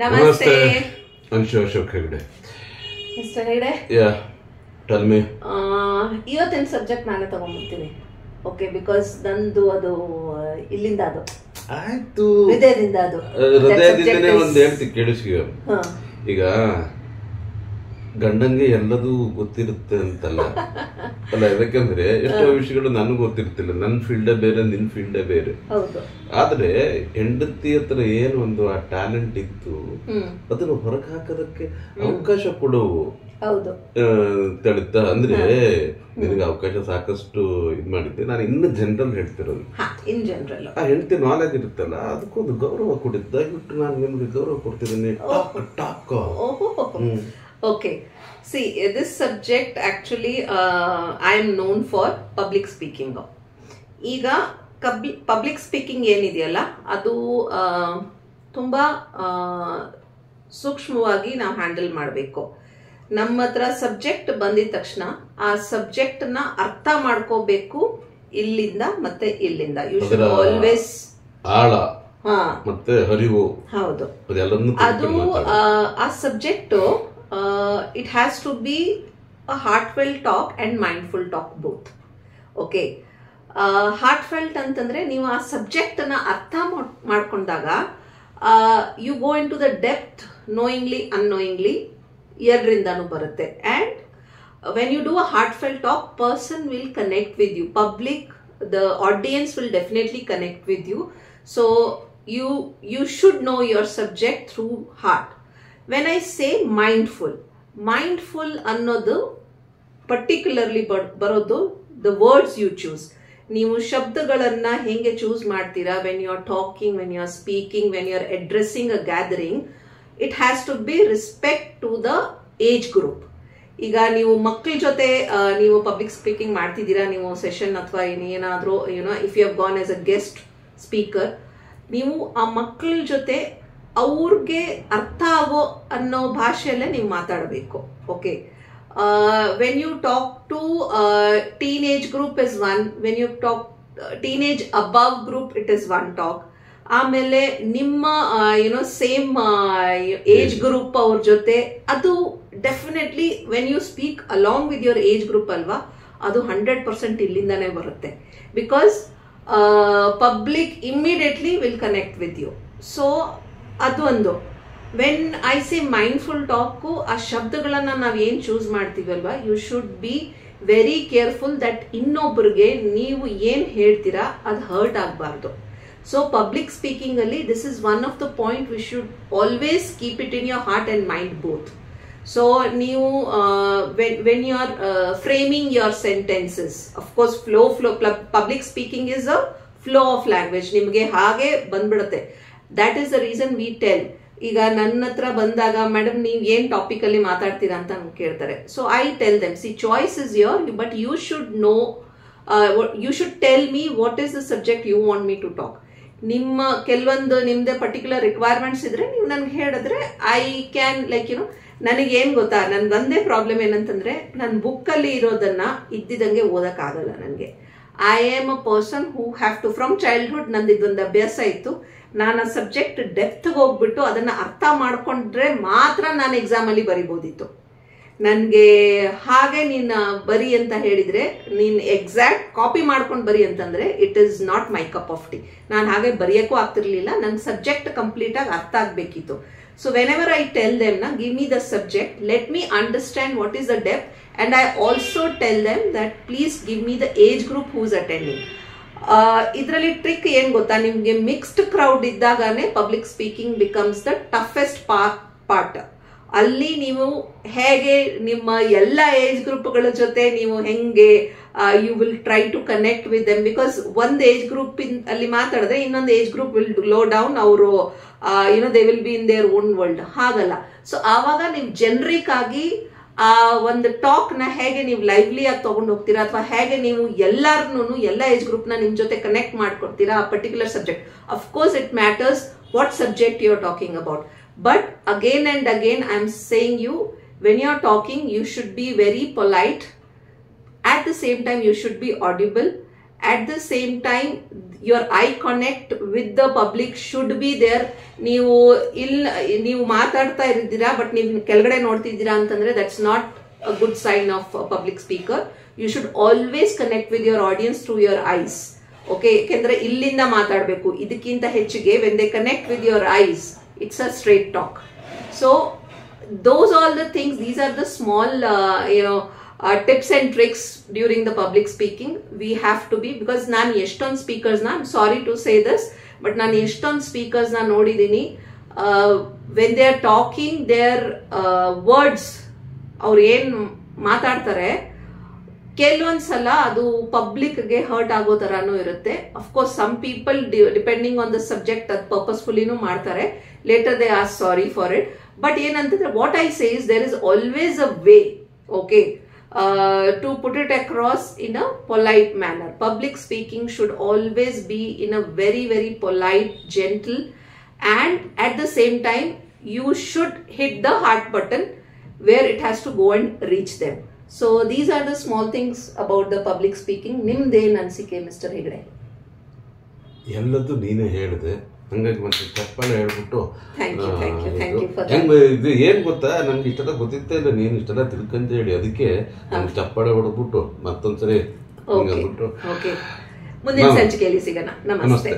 ನಮಸ್ತೆ. Anshu Ashok Hegde. Mr. Hegde? Yeah, tell me. ಇವತ್ತಿನ subject ನಾನೇ ತಗೊಂಡ್ಬಿಡ್ತೀನಿ. ಓಕೆ, ಬಿಕಾಸ್ ನಂದು ಅದು ಇಲ್ಲಿಂದ ಅದು ಆಯ್ತು, ಹೃದಯದಿಂದ ಅದು ಹೃದಯದಿಂದನೇ ಒಂದು ಹೇಳ್ತಿ ಕೇಳಿಸ್ಕೊ. ಈಗ ಗಂಡಂಗೆ ಎಲ್ಲದೂ ಗೊತ್ತಿರುತ್ತೆ ಅಂತಲ್ಲ ಅಲ್ಲ, ಯಾಕಂದ್ರೆ ಎಷ್ಟೋ ವಿಷಯಗಳು ನನಗೂ ಗೊತ್ತಿರ್ತಿಲ್ಲ. ನನ್ನ ಫೀಲ್ಡೇ ಬೇರೆ, ನಿನ್ ಫೀಲ್ಡೇ ಬೇರೆ. ಆದ್ರೆ ಹೆಂಡತಿ ಹತ್ರ ಏನು ಒಂದು ಆ ಟ್ಯಾಲೆಂಟ್ ಇತ್ತು ಅದನ್ನು ಹೊರಗೆ ಹಾಕೋದಕ್ಕೆ ಅವಕಾಶ ಕೊಡೋವು ತಿಳಿತಾ. ಅಂದ್ರೆ ನಿನಗೆ ಅವಕಾಶ ಸಾಕಷ್ಟು ಇದ್ ಮಾಡಿದ್ದೆ. ನಾನು ಇನ್ನು ಜನರಲ್ ಹೇಳ್ತಿರೋದು, ಆ ಹೆಂಡತಿ ನಾಲೆಜ್ ಇರುತ್ತಲ್ಲ ಅದಕ್ಕೊಂದು ಗೌರವ ಕೊಟ್ಟಿದ್ದ. ದಯವಿಟ್ಟು ನಾನು ನಿಮ್ಗೆ ಗೌರವ ಕೊಡ್ತಿದ್ದೀನಿ. Talk. Okay, see, this subject actually I am known for public speaking. ಈಗ ಪಬ್ಲಿಕ್ ಸ್ಪೀಕಿಂಗ್ ಏನಿದೆಯಲ್ಲ ಅದು ತುಂಬ ಸೂಕ್ಷ್ಮವಾಗಿ ನಾವು ಹ್ಯಾಂಡಲ್ ಮಾಡಬೇಕು. ನಮ್ಮ ಹತ್ರ ಸಬ್ಜೆಕ್ಟ್ ಬಂದಿದ ತಕ್ಷಣ ಆ ಸಬ್ಜೆಕ್ಟ್ನ ಅರ್ಥ ಮಾಡ್ಕೋಬೇಕು ಇಲ್ಲಿಂದ ಮತ್ತೆ ಇಲ್ಲಿಂದ. ಯು ಶುಡ್ ಆಲ್ವೇಸ್ ಆಳ ಮತ್ತೆ ಹರಿವು. ಹೌದು, ಅದು ಆ subject it has to be a heartfelt talk and mindful talk both. Okay, heartfelt ಅಂತಂದ್ರೆ ನೀವು ಆ ಸಬ್ಜೆಕ್ಟ್ ನ ಅರ್ಥ ಮಾಡ್ಕೊಂಡಾಗ you go into the depth, knowingly unknowingly ಎರಡರಿಂದಾನು ಬರುತ್ತೆ. And when you do a heartfelt talk, person will connect with you. Public, the audience will definitely connect with you. So you should know your subject through heart. When I say mindful ಅನ್ನೋದು particularly ಬರೋದು the words you choose. ನೀವು ಶಬ್ದಗಳನ್ನ ಹೆಂಗೆ choose ಮಾಡ್ತೀರಾ when you are talking, when you are speaking, when you are addressing a gathering, it has to be respect to the age group. ಈಗ ನೀವು ಮಕ್ಕಳ ಜೊತೆ ನೀವು ಪಬ್ಲಿಕ್ ಸ್ಪೀಕಿಂಗ್ ಮಾಡ್ತಿದ್ದೀರಾ, ನೀವು ಸೆಷನ್ ಅಥವಾ ಏನಾದರೂ if you have gone as a guest speaker, ನೀವು ಆ ಮಕ್ಕಳ ಜೊತೆ ಅವ್ರಿಗೆ ಅರ್ಥ ಆಗೋ ಅನ್ನೋ ಭಾಷೆಯಲ್ಲೇ ನೀವು ಮಾತಾಡಬೇಕು. Okay, when you talk to teenage group is one, when you talk teenage above group it is one talk. ಆಮೇಲೆ ನಿಮ್ಮ ಸೇಮ್ ಏಜ್ ಗ್ರೂಪ್ ಅವ್ರ ಜೊತೆ ಅದು definitely when you speak along with your age group ಅಲ್ವಾ, ಅದು 100% ಇಲ್ಲಿಂದಾನೇ ಬರುತ್ತೆ. Because public immediately will connect with you. So ಅದು ಒಂದು. When I say mindful talk, ಆ ಶಬ್ದಗಳನ್ನ ನಾವು ಏನು ಚೂಸ್ ಮಾಡ್ತೀವಲ್ವಾ, you should be very careful that ಇನ್ನೊಬ್ಬರಿಗೆ ನೀವು ಏನು ಹೇಳ್ತೀರಾ ಅದು ಹರ್ಟ್ ಆಗಬಾರ್ದು. ಸೊ ಪಬ್ಲಿಕ್ ಸ್ಪೀಕಿಂಗ್ ಅಲ್ಲಿ this is one of the point we should always keep it in your heart and mind both. So ನೀವು when you are framing your sentences, of course flow public speaking is a flow of language, ನಿಮಗೆ ಹಾಗೆ ಬಂದ್ಬಿಡುತ್ತೆ. That is the reason we tell. ಈಗ ನನ್ನ ಹತ್ರ ಬಂದಾಗ madam ನೀವು ಏನ್ ಟಾಪಿಕ್ ಅಲ್ಲಿ ಮಾತಾಡ್ತೀರಾ ಅಂತ ಕೇಳ್ತಾರೆ. So I tell them, see choice is your, but you should know, you should tell me what is the subject you want me to talk. ನಿಮ್ಮ ಕೆಲವೊಂದು ನಿಮ್ದೇ ಪರ್ಟಿಕ್ಯುಲರ್ ರಿಕ್ವೈರ್ಮೆಂಟ್ಸ್ ಇದ್ರೆ ನೀವು ನನ್ಗೆ ಹೇಳಿದ್ರೆ ಐ ಕ್ಯಾನ್ ನನಗೆ ಏನ್ ಗೊತ್ತಾ, ನನ್ಗೆ ಒಂದೇ ಪ್ರಾಬ್ಲಮ್ ಏನಂತಂದ್ರೆ ನನ್ನ ಬುಕ್ಕಲ್ಲಿ ಇರೋದನ್ನ ಇದ್ದಿದಂಗೆ ಓದಕ್ ಆಗಲ್ಲ ನನಗೆ. I am a person who have to, from childhood ನಂದು ಇದೊಂದು ಅಭ್ಯಾಸ ಇತ್ತು. ನಾನು ಆ ಸಬ್ಜೆಕ್ಟ್ ಡೆಪ್ತ್ಗೆ ಹೋಗ್ಬಿಟ್ಟು ಅದನ್ನ ಅರ್ಥ ಮಾಡ್ಕೊಂಡ್ರೆ ಮಾತ್ರ ನಾನು ಎಕ್ಸಾಮ್ ಅಲ್ಲಿ ಬರಿಬೋದಿತ್ತು. ನನ್ಗೆ ಹಾಗೆ ನೀನ್ ಬರಿ ಅಂತ ಹೇಳಿದ್ರೆ, ನೀನ್ ಎಕ್ಸಾಕ್ಟ್ ಕಾಪಿ ಮಾಡ್ಕೊಂಡು ಬರಿ ಅಂತಂದ್ರೆ it is not my cup of tea. ನಾನು ಹಾಗೆ ಬರೆಯಕ್ಕೂ ಆಗ್ತಿರ್ಲಿಲ್ಲ. ನನ್ಗೆ ಸಬ್ಜೆಕ್ಟ್ ಕಂಪ್ಲೀಟ್ ಆಗಿ ಅರ್ಥ ಆಗ್ಬೇಕಿತ್ತು. So whenever I tell them ನಾ, give me the subject, let me understand what is the depth, and I also tell them that please give me the age group who is attending. ಇದರಲ್ಲಿ trick ಏನ್ ಗೊತ್ತಾ, ನಿಮ್ಗೆ mixed crowd ಇದ್ದಾಗನೇ public speaking becomes the toughest part. ಅಲ್ಲಿ ನೀವು ಹೇಗೆ ನಿಮ್ಮ ಎಲ್ಲ ಏಜ್ ಗ್ರೂಪ್ಗಳ ಜೊತೆ ನೀವು ಹೆಂಗೆ you will try to connect with them. Because ಒಂದ್ ಏಜ್ ಗ್ರೂಪ್ ಅಲ್ಲಿ ಮಾತಾಡಿದ್ರೆ ಇನ್ನೊಂದು age group will low down, ಅವರು they will be in their own world. ಹಾಗಲ್ಲ. ಸೊ ಆವಾಗ ನೀವು ಜನರಿಕ್ ಆಗಿ ಆ ಒಂದು ಟಾಕ್ ನ ಹೇಗೆ ನೀವು ಲೈವ್ಲಿ ಆಗಿ ತಗೊಂಡು ಹೋಗ್ತೀರಾ, ಅಥವಾ ಹೇಗೆ ನೀವು ಎಲ್ಲಾರ್ನು ಎಲ್ಲ ಏಜ್ ಗ್ರೂಪ್ ನ ನಿಮ್ ಜೊತೆ ಕನೆಕ್ಟ್ ಮಾಡ್ಕೊಡ್ತೀರಾ ಆ particular subject. Of course it matters what subject you are talking about. But again and again I am saying you, when you are talking you should be very polite. At the same time you should be audible at the same time your eye connect with the public should be there. ನೀವು ಮಾತಾಡ್ತಾ ಇದ್ದೀರಾ but ನೀವು ಕೆಳಗಡೆ ನೋಡ್ತಿದ್ದೀರಾ ಅಂತಂದ್ರೆ that's not a good sign of a public speaker. You should always connect with your audience through your eyes. Okay, ಯಾಕೆಂದ್ರೆ ಇಲ್ಲಿಂದ ಮಾತಾಡಬೇಕು. ಇದಕ್ಕಿಂತ ಹೆಚ್ಚಿಗೆ when they connect with your eyes, it's a straight talk. So those all the things, these are the small tips and tricks during the public speaking. We have to be, because ನಾನು ಎಷ್ಟೊಂದು speakers I'm sorry to say this, but ನಾನು ಎಷ್ಟೊಂದು speakers ನೋಡಿದ್ದೀನಿ, when they are talking their words, ಅವ್ರು ಏನ್ ಮಾತಾಡ್ತಾರೆ ಕೆಲವೊಂದ್ಸಲ ಅದು ಪಬ್ಲಿಕ್ಗೆ ಹರ್ಟ್ ಆಗೋ ತರಾನು ಇರುತ್ತೆ. Of course some people depending on the subject ಅದು ಪರ್ಪಸ್ಫುಲಿನೂ ಮಾಡ್ತಾರೆ, later they are sorry for it. But ಏನಂತಂದ್ರೆ what I say is there is always a way, okay, to put it across in a polite manner. Public speaking should always be in a very, very polite, gentle, and at the same time you should hit the heart button where it has to go and reach them. So these are the small things about the public speaking. ನಿಮ್ದೇನ್ ಅನ್ಸಿಕೆ mister Hegde? ಎಲ್ಲದೂ ನೀನೇ ಹೇಳಿದೆ, ಹಂಗಾಗಿ ಮತ್ತೆ ಚಪ್ಪಾಳೆ ಹೇಳ್ಬಿಟ್ಟು ಇದು ಏನ್ ಗೊತ್ತಾ, ನನ್ಗೆ ಇಷ್ಟೆಲ್ಲ ಗೊತ್ತಿತ್ತ ಇಲ್ಲ, ನೀನು ಇಷ್ಟೆಲ್ಲ ತಿಳ್ಕೊಂತ ಹೇಳಿ ಅದಕ್ಕೆ ನನ್ಗೆ ಚಪ್ಪಾಳೆ ಹೊಡೆದ್ಬಿಟ್ಟು ಮತ್ತೊಂದ್ಸರಿ ಮುಂದಿನ ಸಂಚಿಕೆಯಲ್ಲಿ ಸಿಗೋಣ. ನಮಸ್ತೆ.